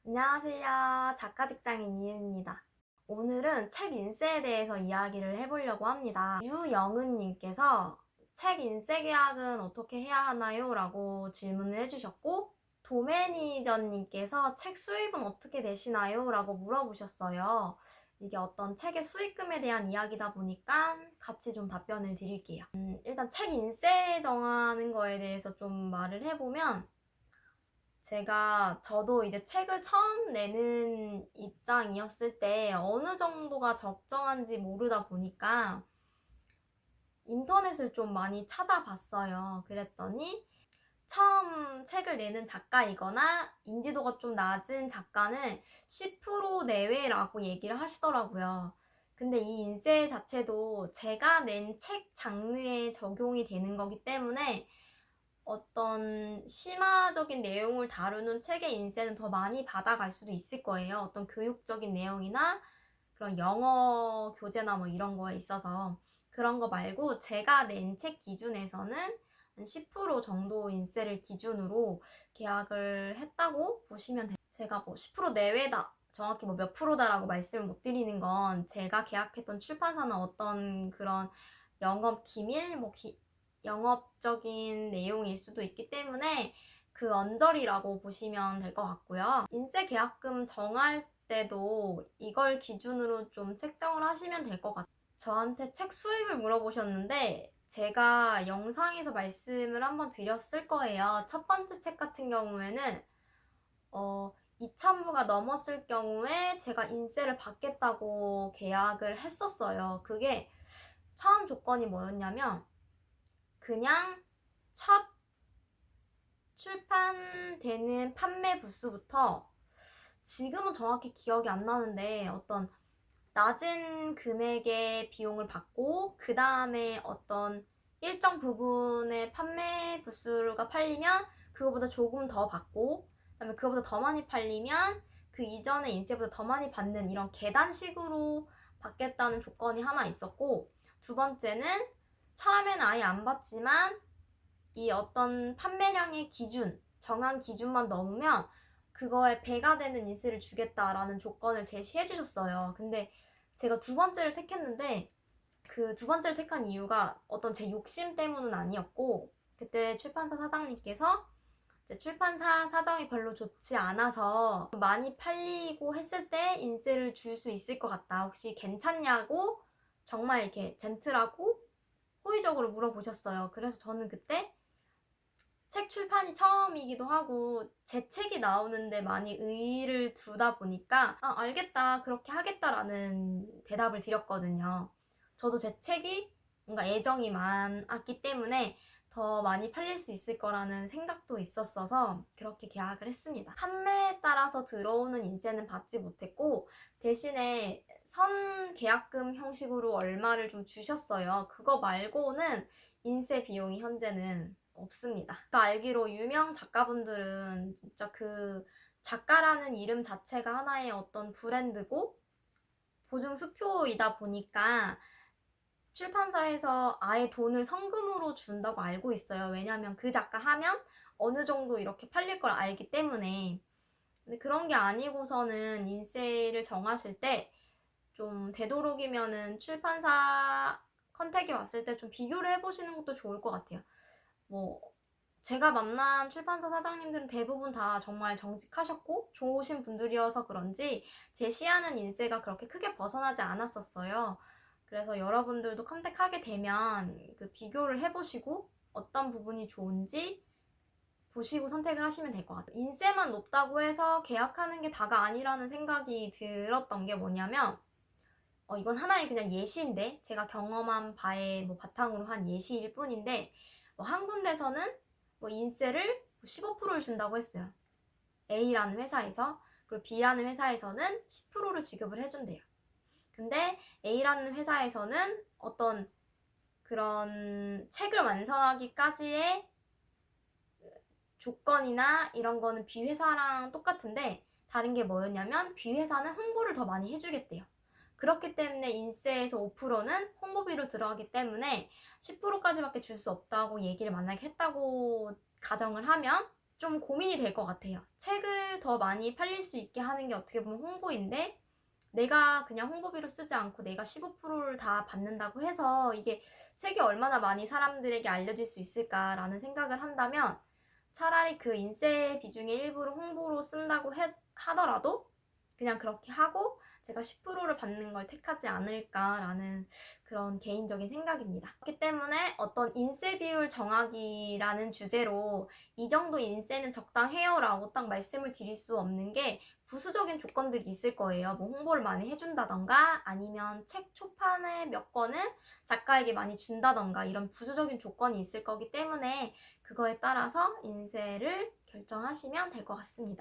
안녕하세요. 작가 직장인 이은입니다. 오늘은 책 인쇄에 대해서 이야기를 해보려고 합니다. 유영은님께서 책 인쇄 계약은 어떻게 해야 하나요? 라고 질문을 해주셨고, 도매니저님께서 책 수입은 어떻게 되시나요? 라고 물어보셨어요. 이게 어떤 책의 수익금에 대한 이야기다 보니까 같이 좀 답변을 드릴게요. 일단 책 인쇄 정하는 거에 대해서 좀 말을 해보면, 저도 이제 책을 처음 내는 입장이었을 때 어느 정도가 적정한지 모르다 보니까 인터넷을 좀 많이 찾아봤어요. 그랬더니 처음 책을 내는 작가이거나 인지도가 좀 낮은 작가는 10% 내외라고 얘기를 하시더라고요. 근데 이 인세 자체도 제가 낸 책 장르에 적용이 되는 거기 때문에 어떤 심화적인 내용을 다루는 책의 인쇄는 더 많이 받아갈 수도 있을 거예요. 어떤 교육적인 내용이나 그런 영어 교재나 뭐 이런 거에 있어서. 그런 거 말고 제가 낸 책 기준에서는 한 10% 정도 인쇄를 기준으로 계약을 했다고 보시면 돼요. 제가 뭐 10% 내외다, 정확히 뭐 몇 프로다라고 말씀을 못 드리는 건 제가 계약했던 출판사나 어떤 그런 영업 기밀, 영업적인 내용일 수도 있기 때문에 그 언저리라고 보시면 될 것 같고요. 인쇄 계약금 정할 때도 이걸 기준으로 좀 책정을 하시면 될 것 같아요. 저한테 책 수입을 물어보셨는데 제가 영상에서 말씀을 한번 드렸을 거예요. 첫 번째 책 같은 경우에는 2,000부가 넘었을 경우에 제가 인쇄를 받겠다고 계약을 했었어요. 그게 처음 조건이 뭐였냐면 그냥 첫 출판되는 판매 부수부터 지금은 정확히 기억이 안 나는데 어떤 낮은 금액의 비용을 받고 그 다음에 어떤 일정 부분의 판매 부수가 팔리면 그거보다 조금 더 받고 그다음에 그거보다 더 많이 팔리면 그 이전의 인쇄보다 더 많이 받는 이런 계단식으로 받겠다는 조건이 하나 있었고, 두 번째는 처음에는 아예 안 받지만 이 어떤 판매량의 기준, 정한 기준만 넘으면 그거에 배가 되는 인세를 주겠다라는 조건을 제시해 주셨어요. 근데 제가 두 번째를 택했는데 그 두 번째를 택한 이유가 어떤 제 욕심 때문은 아니었고, 그때 출판사 사장님께서 이제 출판사 사정이 별로 좋지 않아서 많이 팔리고 했을 때 인세를 줄 수 있을 것 같다. 혹시 괜찮냐고 정말 이렇게 젠틀하고 호의적으로 물어보셨어요. 그래서 저는 그때 책 출판이 처음이기도 하고 제 책이 나오는데 많이 의의를 두다 보니까 알겠다, 그렇게 하겠다라는 대답을 드렸거든요. 저도 제 책이 뭔가 애정이 많았기 때문에 더 많이 팔릴 수 있을 거라는 생각도 있었어서 그렇게 계약을 했습니다. 판매에 따라서 들어오는 인세는 받지 못했고 대신에 선 계약금 형식으로 얼마를 좀 주셨어요. 그거 말고는 인쇄 비용이 현재는 없습니다. 제가 알기로 유명 작가분들은 진짜 그 작가라는 이름 자체가 하나의 어떤 브랜드고 보증 수표이다 보니까 출판사에서 아예 돈을 성금으로 준다고 알고 있어요. 왜냐하면 그 작가 하면 어느 정도 이렇게 팔릴 걸 알기 때문에. 근데 그런 게 아니고서는 인세를 정하실 때 좀 되도록이면은 출판사 컨택이 왔을 때 좀 비교를 해보시는 것도 좋을 것 같아요. 뭐 제가 만난 출판사 사장님들은 대부분 다 정말 정직하셨고 좋으신 분들이어서 그런지 제시하는 인세가 그렇게 크게 벗어나지 않았었어요. 그래서 여러분들도 컨택하게 되면 그 비교를 해보시고 어떤 부분이 좋은지 보시고 선택을 하시면 될 것 같아요. 인세만 높다고 해서 계약하는 게 다가 아니라는 생각이 들었던 게 뭐냐면 이건 하나의 그냥 예시인데 제가 경험한 바에 뭐 바탕으로 한 예시일 뿐인데 한 군데서는 인세를 15%를 준다고 했어요. A라는 회사에서. 그리고 B라는 회사에서는 10%를 지급을 해준대요. 근데 A라는 회사에서는 어떤 그런 책을 완성하기까지의 조건이나 이런 거는 B 회사랑 똑같은데 다른 게 뭐였냐면 B 회사는 홍보를 더 많이 해주겠대요. 그렇기 때문에 인세에서 5%는 홍보비로 들어가기 때문에 10%까지밖에 줄 수 없다고 얘기를 만약에 했다고 가정을 하면 좀 고민이 될 것 같아요. 책을 더 많이 팔릴 수 있게 하는 게 어떻게 보면 홍보인데 내가 그냥 홍보비로 쓰지 않고 내가 15%를 다 받는다고 해서 이게 책이 얼마나 많이 사람들에게 알려질 수 있을까라는 생각을 한다면 차라리 그 인쇄 비중의 일부를 홍보로 쓴다고 하더라도 그냥 그렇게 하고 제가 10%를 받는 걸 택하지 않을까라는 그런 개인적인 생각입니다. 그렇기 때문에 어떤 인쇄 비율 정하기라는 주제로 이 정도 인쇄는 적당해요 라고 딱 말씀을 드릴 수 없는 게 부수적인 조건들이 있을 거예요. 뭐 홍보를 많이 해준다던가 아니면 책 초판의 몇 권을 작가에게 많이 준다던가 이런 부수적인 조건이 있을 거기 때문에 그거에 따라서 인쇄를 결정하시면 될 것 같습니다.